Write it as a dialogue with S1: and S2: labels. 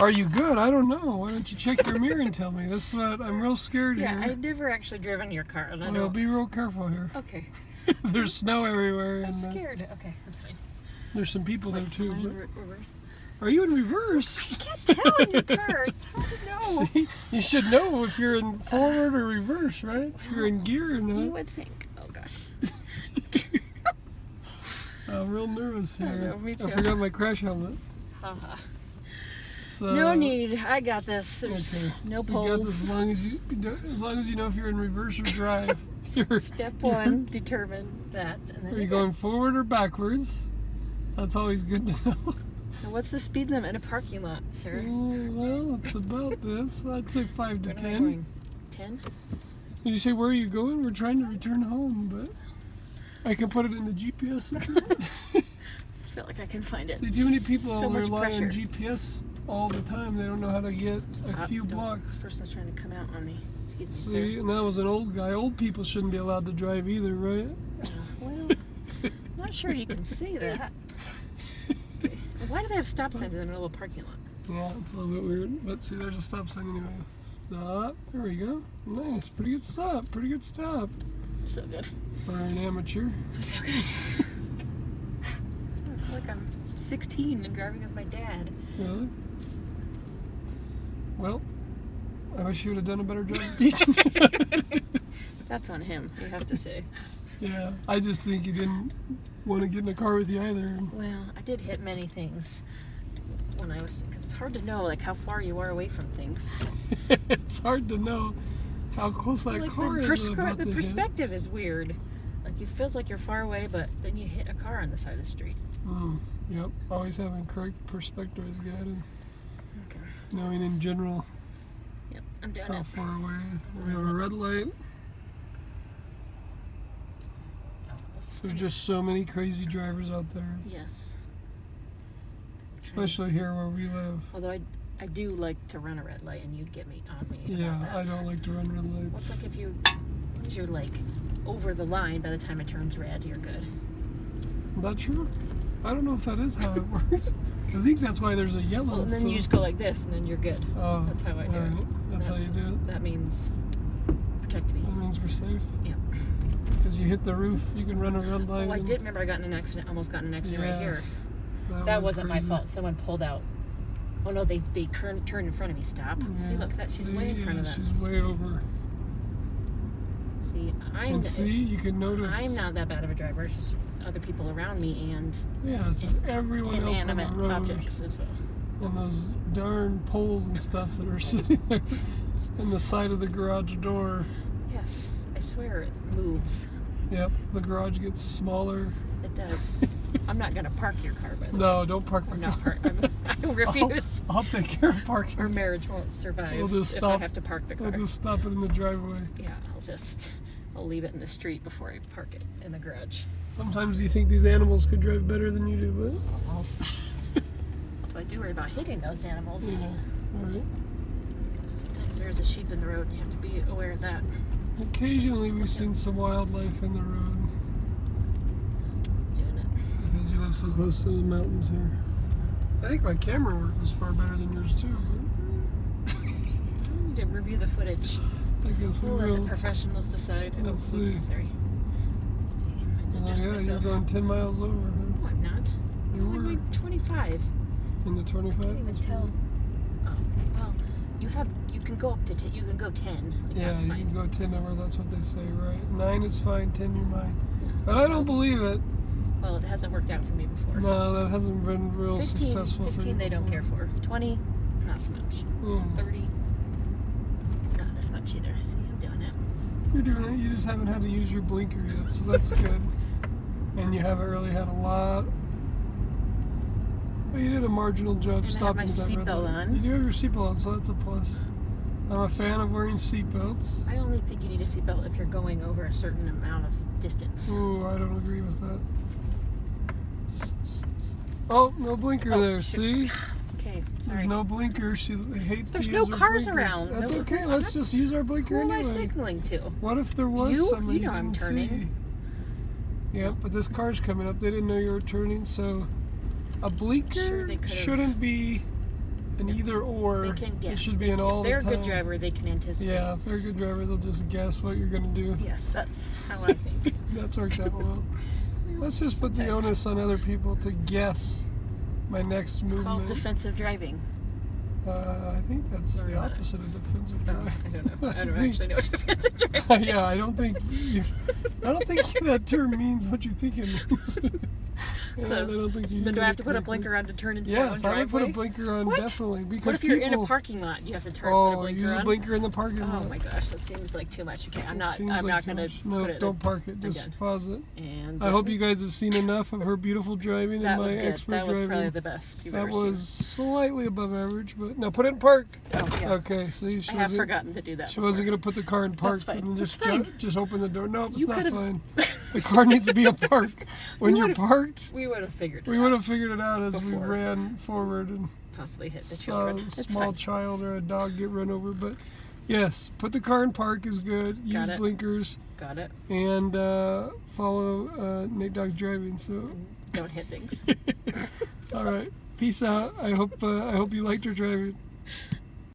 S1: Are you good? I don't know. Why don't you check your mirror and tell me? That's what I'm real scared
S2: Yeah,
S1: here.
S2: I've never actually driven your car. And I
S1: Well,
S2: don't...
S1: be real careful here.
S2: Okay.
S1: There's snow everywhere.
S2: I'm
S1: And
S2: scared. Okay, that's fine.
S1: there's some people there too.
S2: Am I in
S1: But
S2: reverse?
S1: are you in reverse?
S2: I can't tell in your car. It's hard to know.
S1: See, you should know if you're in forward or reverse, right? If you're in gear or
S2: You
S1: not.
S2: would think. Oh gosh.
S1: I'm real nervous here.
S2: I know, me too.
S1: I forgot my crash helmet.
S2: Haha.
S1: So,
S2: No need. I got this. There's
S1: okay.
S2: no
S1: You got this
S2: poles.
S1: as long as you know if you're in reverse or drive. You're,
S2: Step one, determine that. And then
S1: Are you
S2: you're
S1: going forward or backwards? That's always good to know.
S2: good. Now, what's the speed limit in a parking lot, sir?
S1: Oh, well, it's about this. I'd say 5 to
S2: Where am I
S1: 10.
S2: going? 10?
S1: Did you say where are you going? We're trying to return home, but I can put it in the GPS. If you want.
S2: I feel like I can find it.
S1: See, too many
S2: Just
S1: people
S2: so much
S1: rely
S2: pressure.
S1: on GPS all the time. They don't know how to get a few
S2: Don't.
S1: blocks.
S2: This person's trying to come out on me. Excuse me,
S1: See,
S2: sir.
S1: and that was an old guy. Old people shouldn't be allowed to drive either, right?
S2: Well, I'm not sure you can say that. Okay. Why do they have stop signs in the middle of a parking lot?
S1: Yeah, it's a little bit weird. But see, there's a stop sign anyway. Stop. There we go. Nice. Pretty good stop. Pretty good stop
S2: So good.
S1: for an amateur.
S2: I'm so good. I feel like I'm 16 and driving with my dad.
S1: Really? Well, I wish you would have done a better job of teaching.
S2: That's on him, you have to say.
S1: Yeah, I just think he didn't want to get in a car with you either.
S2: Well, I did hit many things when I was, because it's hard to know like how far you are away from things.
S1: It's hard to know how close that
S2: Like
S1: car
S2: the,
S1: is about
S2: the
S1: to hit.
S2: perspective is weird. Like it feels like you're far away, but then you hit a car on the side of the street.
S1: Yep, always having correct perspective is good, and
S2: Okay.
S1: knowing in general
S2: Yep, I'm doing
S1: how
S2: it.
S1: far away. We have a red light. There's just so many crazy drivers out there,
S2: Yes.
S1: especially here where we live.
S2: Although I do like to run a red light, and you'd get me on me
S1: Yeah,
S2: about that.
S1: I don't like to run red
S2: Well,
S1: lights.
S2: it's like if you're like over the line by the time it turns red, you're good.
S1: That true? I don't know if that is how it works. I think that's why there's a yellow.
S2: Well, and then
S1: so-
S2: you just go like this, and then you're good.
S1: Oh,
S2: That's how I do it.
S1: alright. That's how you do it.
S2: That means protect me.
S1: That means we're safe.
S2: Yeah.
S1: Because you hit the roof, you can run a red light.
S2: Oh, I
S1: and-
S2: did remember I got in an accident. Almost got in an accident right here.
S1: Yes,
S2: That
S1: was
S2: wasn't my
S1: crazy.
S2: fault. Someone pulled out. Oh no, they turned in front of me. Stop. See,
S1: Yeah,
S2: look, she's way in
S1: see,
S2: front of
S1: yeah,
S2: them.
S1: She's way over.
S2: See,
S1: And see, you can notice.
S2: I'm not that bad of a driver. It's just other people around me and
S1: Yeah, it's just everyone else on the
S2: inanimate
S1: road.
S2: objects as well.
S1: And those darn poles and stuff that are sitting there in the side of the garage door.
S2: Yes, I swear it moves.
S1: Yep, the garage gets smaller.
S2: It does. I'm not gonna park your car, by the way.
S1: No, don't park my
S2: I'm not
S1: car.
S2: I refuse.
S1: I'll take care of parking.
S2: Our marriage won't survive
S1: We'll just
S2: if I
S1: stop.
S2: have to park the car.
S1: I'll just stop it in the driveway.
S2: Yeah, I'll leave it in the street before I park it in the garage.
S1: Sometimes you think these animals could drive better than you do,
S2: Although I do worry about hitting those
S1: but
S2: animals.
S1: yeah. Alright.
S2: Sometimes there's a sheep in the road and you have to be aware of that.
S1: Occasionally we've seen some wildlife in the road
S2: Doing it.
S1: because you live so close to the mountains here. I think my camera work was far better than yours too,
S2: We need to review the footage.
S1: but I guess we
S2: We'll let
S1: will.
S2: the professionals decide.
S1: Let's
S2: oops,
S1: see.
S2: sorry. Let's see, I
S1: Oh
S2: adjust
S1: yeah,
S2: myself.
S1: you're going 10 miles over, huh?
S2: No, I'm not.
S1: You
S2: I'm
S1: were
S2: going 25.
S1: in the 25.
S2: I can't even tell. Oh, well, you can go up to 10. You can go 10. Like,
S1: Yeah,
S2: that's
S1: you
S2: fine.
S1: can go 10 over, that's what they say, right? 9 is fine, 10 you're mine.
S2: Yeah,
S1: But I
S2: so-
S1: don't believe it.
S2: Well, it hasn't worked out for me before.
S1: No, that hasn't been real
S2: 15,
S1: successful for
S2: 15
S1: you
S2: they don't
S1: before.
S2: care for. 20, not so much.
S1: Mm.
S2: 30, not as much either. See, I'm doing it.
S1: You're doing it, you just haven't had to use your blinker yet, so that's good. And you haven't really had a lot. Well, you did a marginal job
S2: And I have
S1: stopping
S2: my
S1: at that red
S2: seatbelt
S1: light.
S2: on.
S1: You do have your seatbelt on, so that's a plus. I'm a fan of wearing seatbelts.
S2: I only think you need a seatbelt if you're going over a certain amount of distance.
S1: Ooh, I don't agree with that. Oh, no blinker
S2: Oh,
S1: there,
S2: shoot.
S1: see?
S2: Okay, sorry.
S1: There's no blinker. She hates
S2: There's
S1: to
S2: no
S1: use her
S2: cars
S1: blinkers.
S2: around.
S1: That's
S2: No,
S1: okay.
S2: I'm
S1: Let's
S2: not-
S1: just use our blinker
S2: Who am I
S1: anyway.
S2: signaling to?
S1: What if there was
S2: You?
S1: somebody
S2: You know I'm
S1: didn't
S2: turning.
S1: see? Yep, but this car's coming up. They didn't know you were turning, so a blinker
S2: Sure, they could've-
S1: shouldn't be an either or.
S2: They can guess.
S1: It should be an all
S2: If they're
S1: the
S2: a
S1: time.
S2: good driver, they can anticipate.
S1: Yeah, if they're a good driver, they'll just guess what you're going to do.
S2: Yes, that's how I think.
S1: That's worked out well. Let's just put the
S2: Sometimes.
S1: onus on other people to guess my next
S2: It's called
S1: movement.
S2: defensive driving.
S1: I think that's
S2: Learn
S1: the
S2: about it.
S1: opposite of defensive
S2: Oh,
S1: driving.
S2: I don't know. I don't
S1: think-
S2: actually know what defensive driving is.
S1: Yeah, I don't think that term means what you think it means. Yeah, I don't think you
S2: Then do
S1: did
S2: I have
S1: it
S2: to put a
S1: correctly.
S2: blinker on to turn into my own
S1: Yes, I would put
S2: driveway?
S1: a blinker on,
S2: What?
S1: definitely. Because
S2: What if you're in a
S1: people-
S2: parking lot? You have to put a
S1: Oh,
S2: blinker
S1: use
S2: on?
S1: a blinker in the parking lot.
S2: Oh my gosh, that seems like too much. Okay, I'm
S1: It
S2: not
S1: seems
S2: going
S1: like
S2: to
S1: too much.
S2: put
S1: No,
S2: it
S1: don't park it.
S2: I'm
S1: Just
S2: done.
S1: pause it.
S2: And
S1: I hope you guys have seen enough of her beautiful driving
S2: that
S1: and my
S2: was good.
S1: expert
S2: That was
S1: driving.
S2: probably the best you've
S1: That
S2: ever
S1: was
S2: seen.
S1: slightly above average, but now put it in park.
S2: Oh, yeah.
S1: Okay, see, she
S2: I have
S1: wasn't,
S2: forgotten to do that.
S1: she wasn't
S2: before.
S1: gonna put the car in park
S2: fine.
S1: and
S2: That's
S1: just
S2: fine.
S1: just open the door. No, it's
S2: You
S1: not
S2: could've-
S1: fine. The car needs to be in park. When
S2: We
S1: you're
S2: would've-
S1: parked,
S2: We would have figured it
S1: we
S2: out.
S1: would have figured it out as we
S2: Before.
S1: ran forward and
S2: Possibly hit the
S1: saw
S2: children.
S1: a
S2: It's
S1: small
S2: fine.
S1: child or a dog get run over. But yes, put the car in park is good.
S2: Got
S1: Use
S2: it.
S1: blinkers
S2: Got it.
S1: and follow Nate Dogg driving. So.
S2: Don't hit things.
S1: All right. Peace out. I hope you liked your driving.